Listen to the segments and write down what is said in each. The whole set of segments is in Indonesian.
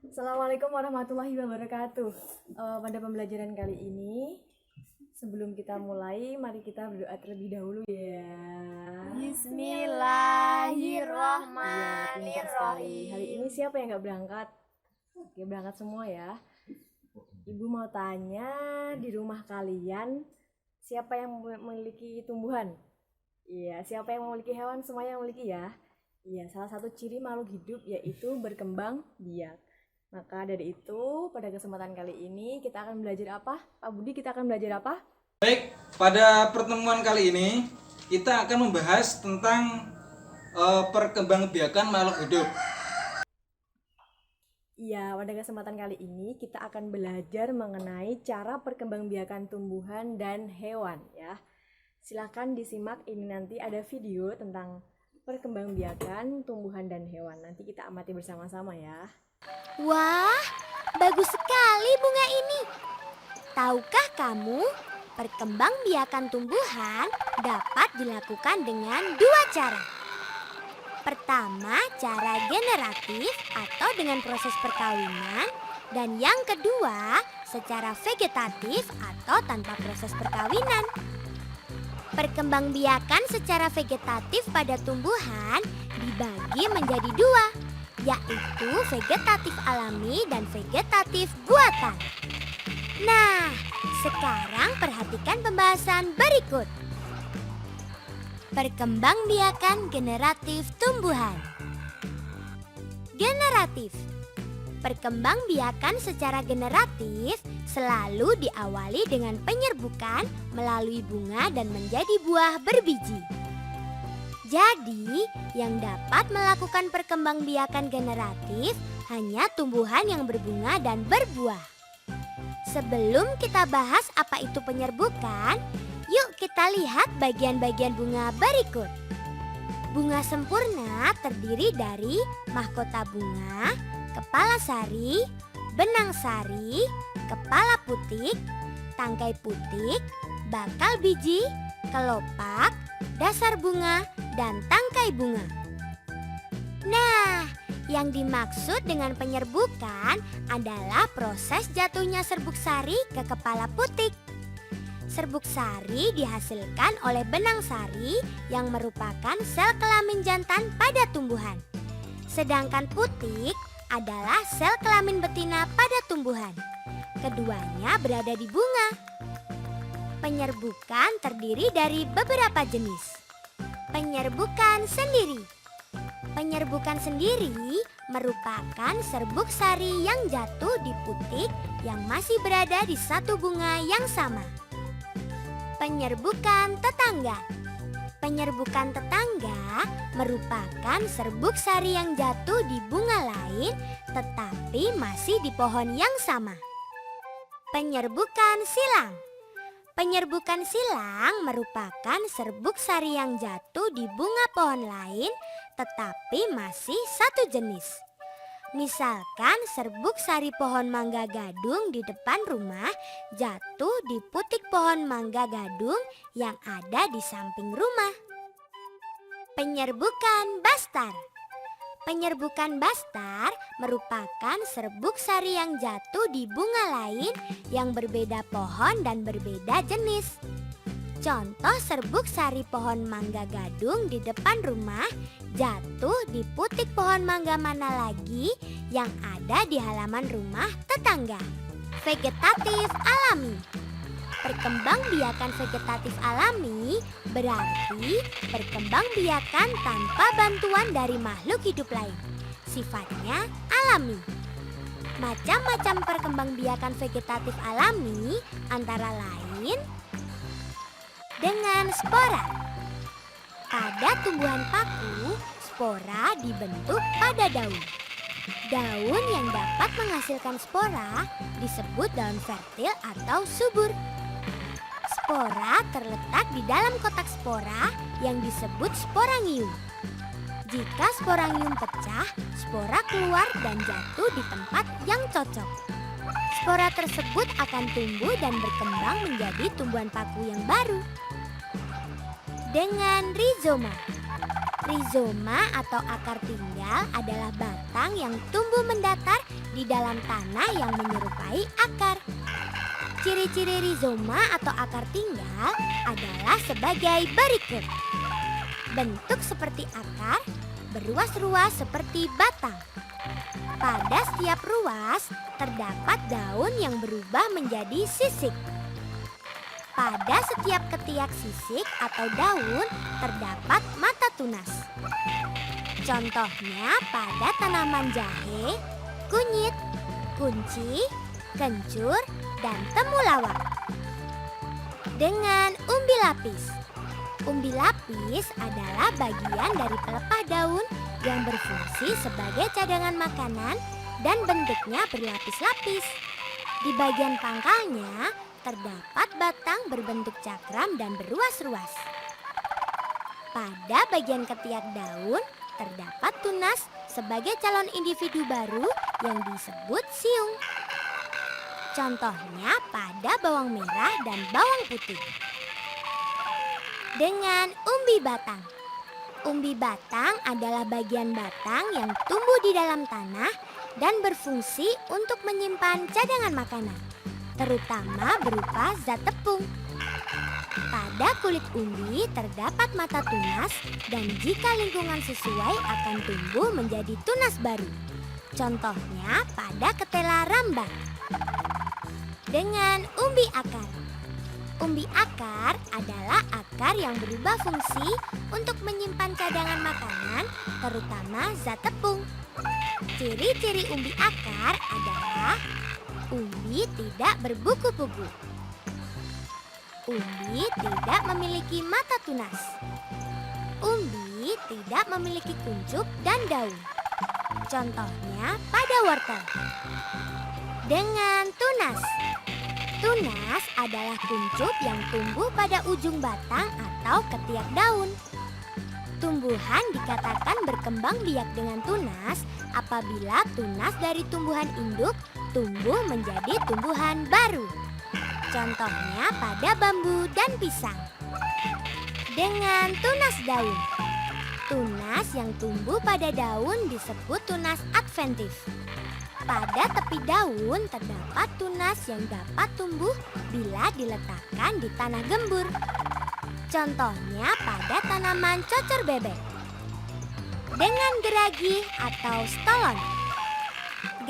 Assalamualaikum warahmatullahi wabarakatuh. Pada pembelajaran kali ini, sebelum kita mulai, mari kita berdoa terlebih dahulu ya. Pintar sekali. Hari ini siapa yang nggak berangkat? Oke, berangkat semua ya. Ibu mau tanya, di rumah kalian siapa yang memiliki tumbuhan? Iya, siapa yang memiliki hewan? Semuanya memiliki ya. Iya, salah satu ciri makhluk hidup yaitu berkembang biak. Maka dari itu, pada kesempatan kali ini kita akan belajar apa? Pak Budi, kita akan belajar apa? Baik, pada pertemuan kali ini kita akan membahas tentang perkembangbiakan makhluk hidup. Iya, pada kesempatan kali ini kita akan belajar mengenai cara perkembangbiakan tumbuhan dan hewan ya. Silahkan disimak, ini nanti ada video tentang perkembangbiakan tumbuhan dan hewan. Nanti kita amati bersama-sama ya. Wah, bagus sekali bunga ini. Tahukah kamu, perkembangbiakan tumbuhan dapat dilakukan dengan dua cara. Pertama, cara generatif atau dengan proses perkawinan, dan yang kedua, secara vegetatif atau tanpa proses perkawinan. Perkembangbiakan secara vegetatif pada tumbuhan dibagi menjadi dua, yaitu vegetatif alami dan vegetatif buatan. Nah, sekarang perhatikan pembahasan berikut. Perkembangbiakan generatif tumbuhan. Generatif. Perkembangbiakan secara generatif selalu diawali dengan penyerbukan melalui bunga dan menjadi buah berbiji. Jadi, yang dapat melakukan perkembangbiakan generatif hanya tumbuhan yang berbunga dan berbuah. Sebelum kita bahas apa itu penyerbukan, yuk kita lihat bagian-bagian bunga berikut. Bunga sempurna terdiri dari mahkota bunga, kepala sari, benang sari, kepala putik, tangkai putik, bakal biji, kelopak, dasar bunga, dan tangkai bunga. Nah, yang dimaksud dengan penyerbukan adalah proses jatuhnya serbuk sari ke kepala putik. Serbuk sari dihasilkan oleh benang sari yang merupakan sel kelamin jantan pada tumbuhan. Sedangkan putik adalah sel kelamin betina pada tumbuhan. Keduanya berada di bunga. Penyerbukan terdiri dari beberapa jenis. Penyerbukan sendiri. Penyerbukan sendiri merupakan serbuk sari yang jatuh di putik yang masih berada di satu bunga yang sama. Penyerbukan tetangga. Penyerbukan tetangga merupakan serbuk sari yang jatuh di bunga lain tetapi masih di pohon yang sama. Penyerbukan silang. Penyerbukan silang merupakan serbuk sari yang jatuh di bunga pohon lain tetapi masih satu jenis. Misalkan serbuk sari pohon mangga gadung di depan rumah jatuh di putik pohon mangga gadung yang ada di samping rumah. Penyerbukan bastar. Penyerbukan bastar merupakan serbuk sari yang jatuh di bunga lain yang berbeda pohon dan berbeda jenis. Contoh serbuk sari pohon mangga gadung di depan rumah jatuh di putik pohon mangga mana lagi yang ada di halaman rumah tetangga. Vegetatif alami. Perkembangbiakan vegetatif alami berarti perkembangbiakan tanpa bantuan dari makhluk hidup lain. Sifatnya alami. Macam-macam perkembangbiakan vegetatif alami antara lain dengan spora. Pada tumbuhan paku, spora dibentuk pada daun. Daun yang dapat menghasilkan spora disebut daun fertil atau subur. Spora terletak di dalam kotak spora yang disebut sporangium. Jika sporangium pecah, spora keluar dan jatuh di tempat yang cocok. Spora tersebut akan tumbuh dan berkembang menjadi tumbuhan paku yang baru. Dengan rizoma. Rizoma atau akar tinggal adalah batang yang tumbuh mendatar di dalam tanah yang menyerupai akar. Ciri-ciri rizoma atau akar tinggal adalah sebagai berikut. Bentuk seperti akar, berruas-ruas seperti batang. Pada setiap ruas terdapat daun yang berubah menjadi sisik. Pada setiap ketiak sisik atau daun terdapat mata tunas. Contohnya pada tanaman jahe, kunyit, kunci, kencur, dan temulawak. Dengan umbi lapis. Umbi lapis adalah bagian dari pelepah daun yang berfungsi sebagai cadangan makanan dan bentuknya berlapis-lapis. Di bagian pangkalnya terdapat batang berbentuk cakram dan berruas-ruas. Pada bagian ketiak daun terdapat tunas sebagai calon individu baru yang disebut siung. Contohnya pada bawang merah dan bawang putih. Dengan umbi batang. Umbi batang adalah bagian batang yang tumbuh di dalam tanah dan berfungsi untuk menyimpan cadangan makanan, terutama berupa zat tepung. Pada kulit umbi terdapat mata tunas dan jika lingkungan sesuai akan tumbuh menjadi tunas baru. Contohnya pada ketela rambak. Dengan umbi akar. Umbi akar adalah akar yang berubah fungsi untuk menyimpan cadangan makanan, terutama zat tepung. Ciri-ciri umbi akar adalah umbi tidak berbuku-buku. Umbi tidak memiliki mata tunas. Umbi tidak memiliki kuncup dan daun. Contohnya pada wortel. Dengan tunas. Tunas adalah kuncup yang tumbuh pada ujung batang atau ketiak daun. Tumbuhan dikatakan berkembang biak dengan tunas apabila tunas dari tumbuhan induk tumbuh menjadi tumbuhan baru. Contohnya pada bambu dan pisang. Dengan tunas daun. Tunas yang tumbuh pada daun disebut tunas adventif. Pada tepi daun terdapat tunas yang dapat tumbuh bila diletakkan di tanah gembur. Contohnya pada tanaman cocor bebek. Dengan geragi atau stolon.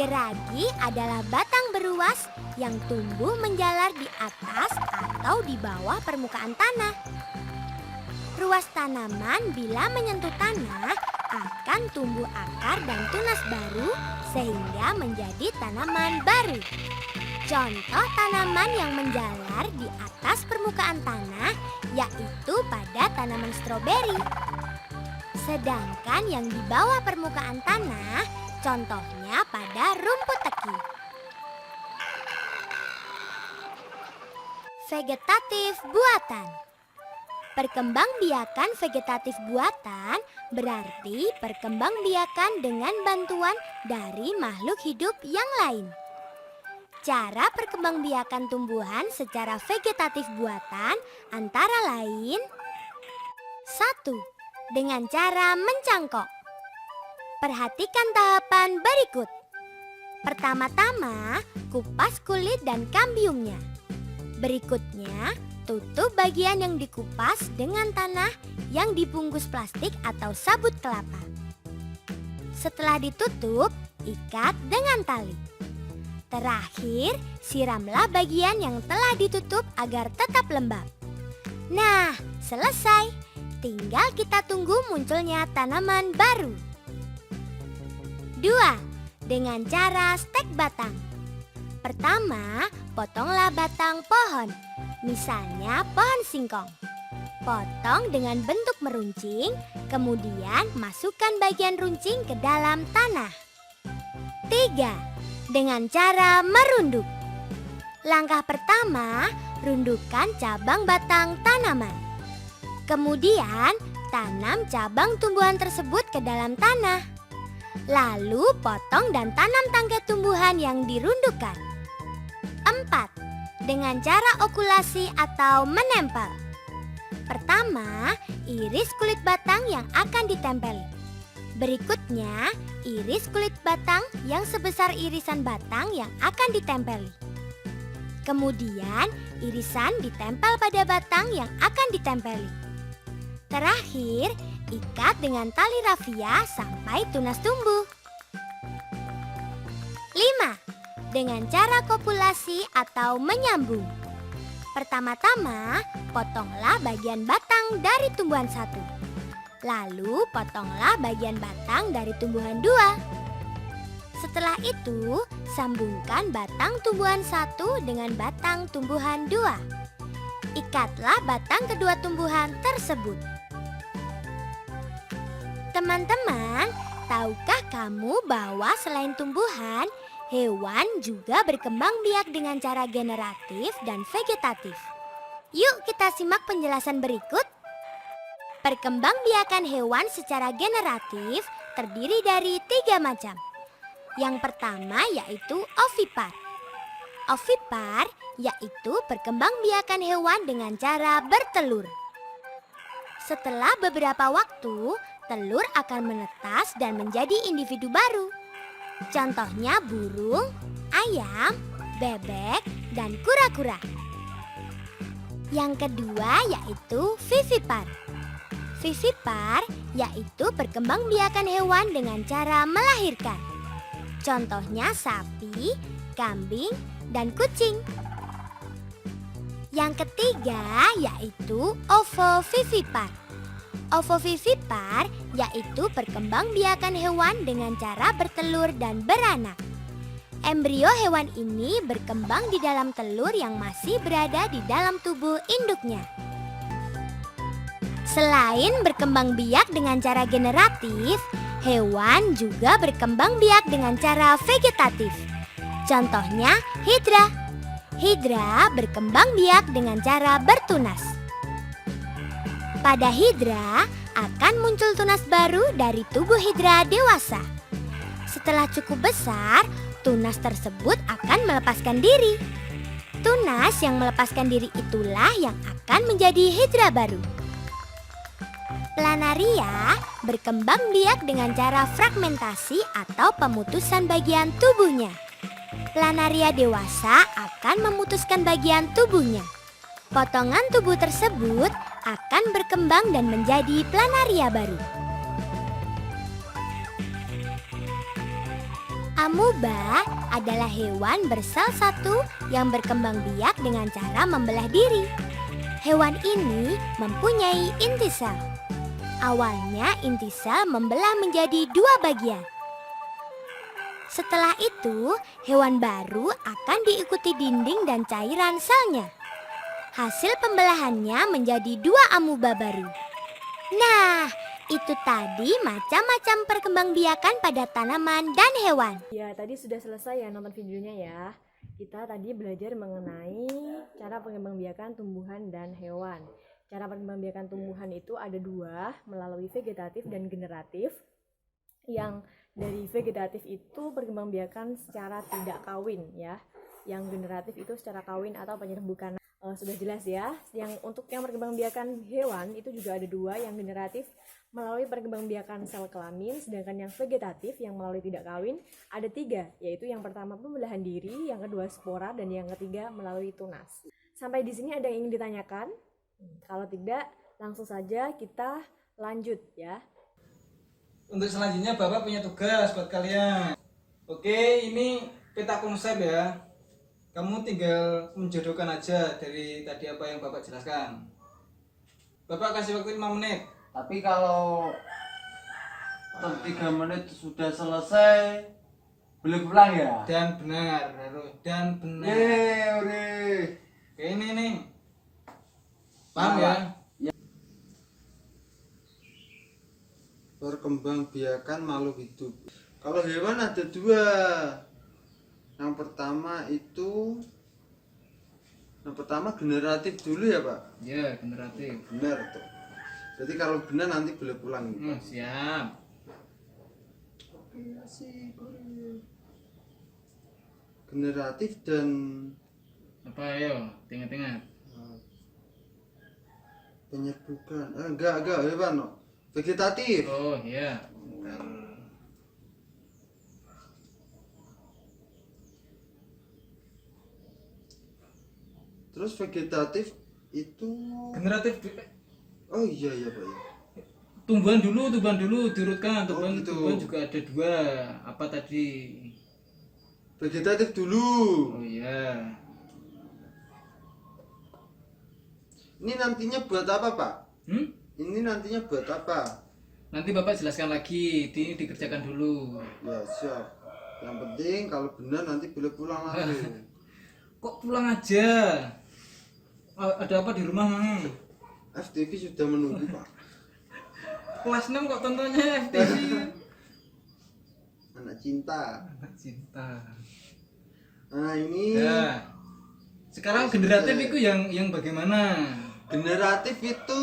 Geragi adalah batang beruas yang tumbuh menjalar di atas atau di bawah permukaan tanah. Ruas tanaman bila menyentuh tanah akan tumbuh akar dan tunas baru sehingga menjadi tanaman baru. Contoh tanaman yang menjalar di atas permukaan tanah yaitu pada tanaman stroberi. Sedangkan yang di bawah permukaan tanah contohnya pada rumput teki. Vegetatif buatan. Perkembangbiakan vegetatif buatan berarti perkembangbiakan dengan bantuan dari makhluk hidup yang lain. Cara perkembangbiakan tumbuhan secara vegetatif buatan antara lain 1. Dengan cara mencangkok. Perhatikan tahapan berikut. Pertama-tama, kupas kulit dan kambiumnya. Berikutnya, tutup bagian yang dikupas dengan tanah yang dibungkus plastik atau sabut kelapa. Setelah ditutup, ikat dengan tali. Terakhir, siramlah bagian yang telah ditutup agar tetap lembab. Nah, selesai. Tinggal kita tunggu munculnya tanaman baru. 2. Dengan cara stek batang. Pertama, potonglah batang pohon. Misalnya pohon singkong. Potong dengan bentuk meruncing, kemudian masukkan bagian runcing ke dalam tanah. 3. Dengan cara merunduk. Langkah pertama, rundukkan cabang batang tanaman. Kemudian, tanam cabang tumbuhan tersebut ke dalam tanah. Lalu potong dan tanam tangkai tumbuhan yang dirundukkan. 4. Dengan cara okulasi atau menempel. Pertama, iris kulit batang yang akan ditempeli. Berikutnya, iris kulit batang yang sebesar irisan batang yang akan ditempeli. Kemudian, irisan ditempel pada batang yang akan ditempeli. Terakhir, ikat dengan tali rafia sampai tunas tumbuh. 5. Dengan cara kopulasi atau menyambung. Pertama-tama, potonglah bagian batang dari tumbuhan 1. Lalu, potonglah bagian batang dari tumbuhan 2. Setelah itu, sambungkan batang tumbuhan 1 dengan batang tumbuhan 2. Ikatlah batang kedua tumbuhan tersebut. Teman-teman, tahukah kamu bahwa selain tumbuhan, hewan juga berkembang biak dengan cara generatif dan vegetatif? Yuk kita simak penjelasan berikut. Perkembangbiakan hewan secara generatif terdiri dari 3 macam. Yang pertama yaitu ovipar. Ovipar yaitu perkembangbiakan hewan dengan cara bertelur. Setelah beberapa waktu, telur akan menetas dan menjadi individu baru. Contohnya burung, ayam, bebek, dan kura-kura. Yang kedua yaitu vivipar. Vivipar yaitu perkembangbiakan hewan dengan cara melahirkan. Contohnya sapi, kambing, dan kucing. Yang ketiga yaitu ovovivipar. Ovovivipar yaitu perkembangbiakan hewan dengan cara bertelur dan beranak. Embrio hewan ini berkembang di dalam telur yang masih berada di dalam tubuh induknya. Selain berkembang biak dengan cara generatif, hewan juga berkembang biak dengan cara vegetatif. Contohnya hidra. Hidra berkembang biak dengan cara bertunas. Pada hidra akan muncul tunas baru dari tubuh hidra dewasa. Setelah cukup besar, tunas tersebut akan melepaskan diri. Tunas yang melepaskan diri itulah yang akan menjadi hidra baru. Planaria berkembang biak dengan cara fragmentasi atau pemutusan bagian tubuhnya. Planaria dewasa akan memutuskan bagian tubuhnya. Potongan tubuh tersebut akan berkembang dan menjadi planaria baru. Amuba adalah hewan bersel satu yang berkembang biak dengan cara membelah diri. Hewan ini mempunyai inti sel. Awalnya inti sel membelah menjadi 2 bagian. Setelah itu, hewan baru akan diikuti dinding dan cairan selnya. Hasil pembelahannya menjadi 2 amuba baru. Nah, itu tadi macam-macam perkembangbiakan pada tanaman dan hewan. Ya, tadi sudah selesai ya nonton videonya ya. Kita tadi belajar mengenai cara perkembangbiakan tumbuhan dan hewan. Cara perkembangbiakan tumbuhan itu ada 2, melalui vegetatif dan generatif. Yang dari vegetatif itu perkembangbiakan secara tidak kawin ya. Yang generatif itu secara kawin atau penyerbukan. Sudah jelas ya. Yang untuk yang perkembangbiakan hewan itu juga ada 2, yang generatif melalui perkembangbiakan sel kelamin, sedangkan yang vegetatif yang melalui tidak kawin ada 3, yaitu yang pertama pembelahan diri, yang kedua spora, dan yang ketiga melalui tunas. Sampai di sini ada yang ingin ditanyakan? Kalau tidak, langsung saja kita lanjut ya. Untuk selanjutnya Bapak punya tugas buat kalian. Oke, ini peta konsep ya. Kamu tinggal menjodohkan aja dari tadi apa yang Bapak jelaskan. Bapak kasih waktu 5 menit. Tapi kalau 3 menit sudah selesai, boleh pulang ya? Dan benar, dan benar. Oke, ini nih. Paham ya? Perkembangbiakan makhluk hidup. Kalau hewan ada 2. Yang pertama generatif dulu ya Pak? Ya, generatif. Benar tuh. Jadi kalau benar nanti boleh pulang. Siap. Generatif dan Apa ayo, ingat-ingat. Penyerbukan. Enggak hewan no. Vegetatif. Oh iya. Terus vegetatif itu Generatif. oh iya Pak ya. Tumbuhan dulu diurutkan. Oh, gitu. Tumbuhan juga ada dua. Apa tadi? Vegetatif dulu. Oh iya. Ini nantinya buat apa Pak? Ini nantinya buat apa? Nanti Bapak jelaskan lagi. Ini dikerjakan dulu. Ya siap. Yang penting kalau benar nanti boleh pulang lagi. Kok pulang aja? Ada apa di rumah, Mang? FTV sudah menunggu Pak. Kelas 6 kok tontonnya FTV. Anak cinta. Anak cinta. Nah ini Ya. Sekarang generatif itu yang bagaimana? generatif itu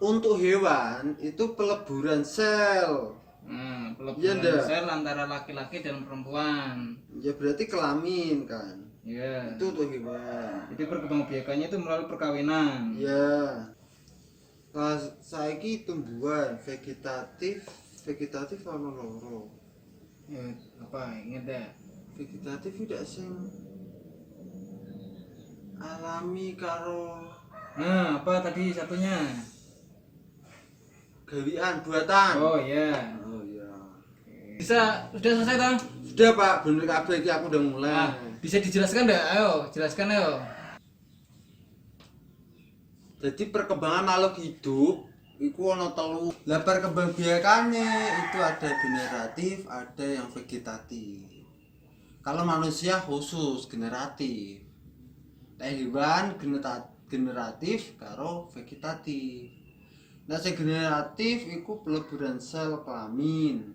untuk hewan itu peleburan sel. Nah, Iya, peleburan ndak? sel antara laki-laki dan perempuan. Ya berarti kelamin kan. Ya. Itu untuk hewan. Jadi perkembangbiakannya itu melalui perkawinan. Ya. Nah, saiki tumbuhan vegetatif ana loro. Ya, apa inget ya? Vegetatif tidak sing alami karo Nah, apa tadi satunya? gawian buatan. Oh iya. Oh iya. Bisa sudah selesai toh? Sudah Pak, bener kabeh iki aku udah mulai. Nah, bisa dijelaskan enggak? Ayo, jelaskan ayo. Jadi perkembangan makhluk hidup itu ana telu. Lah perkembangbiakannya itu ada generatif, ada yang vegetatif. Kalau manusia khusus generatif. Hewan generatif karo vegetatif. Nah sing generatif iku peleburan sel kelamin.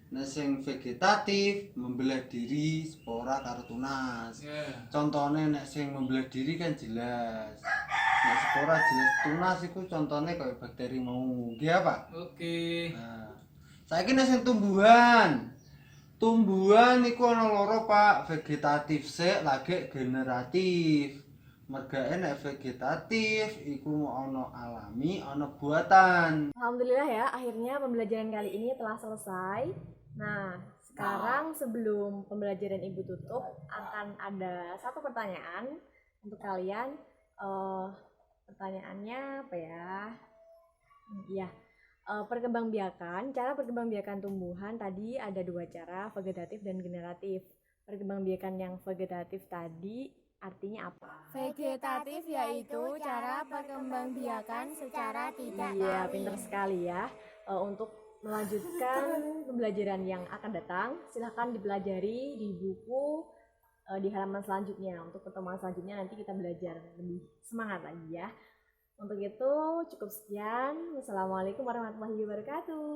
Nah sing vegetatif membelah diri spora karo tunas. Contohnya nek sing membelah diri kan jelas. Nek spora jelas, tunas iku contohnya kayak bakteri mau. Nggih Pak? Oke. Nah, saiki nek sing tumbuhan. Tumbuhan iku ana loro Pak, vegetatif sik lagi generatif. Mergae nek vegetatif iku ana alami, ana buatan. Alhamdulillah ya, akhirnya pembelajaran kali ini telah selesai. Nah, sekarang sebelum pembelajaran Ibu tutup, akan ada satu pertanyaan untuk kalian. Pertanyaannya apa ya? Iya, cara perkembangbiakan tumbuhan tadi ada dua cara, vegetatif dan generatif. Perkembangbiakan yang vegetatif tadi artinya apa? Vegetatif yaitu cara perkembangbiakan secara tidak Iya, pinter sekali ya. Untuk melanjutkan pembelajaran yang akan datang, silahkan dipelajari di buku di halaman selanjutnya. Untuk pertemuan selanjutnya nanti kita belajar lebih semangat lagi ya. Untuk itu cukup sekian. Wassalamualaikum warahmatullahi wabarakatuh.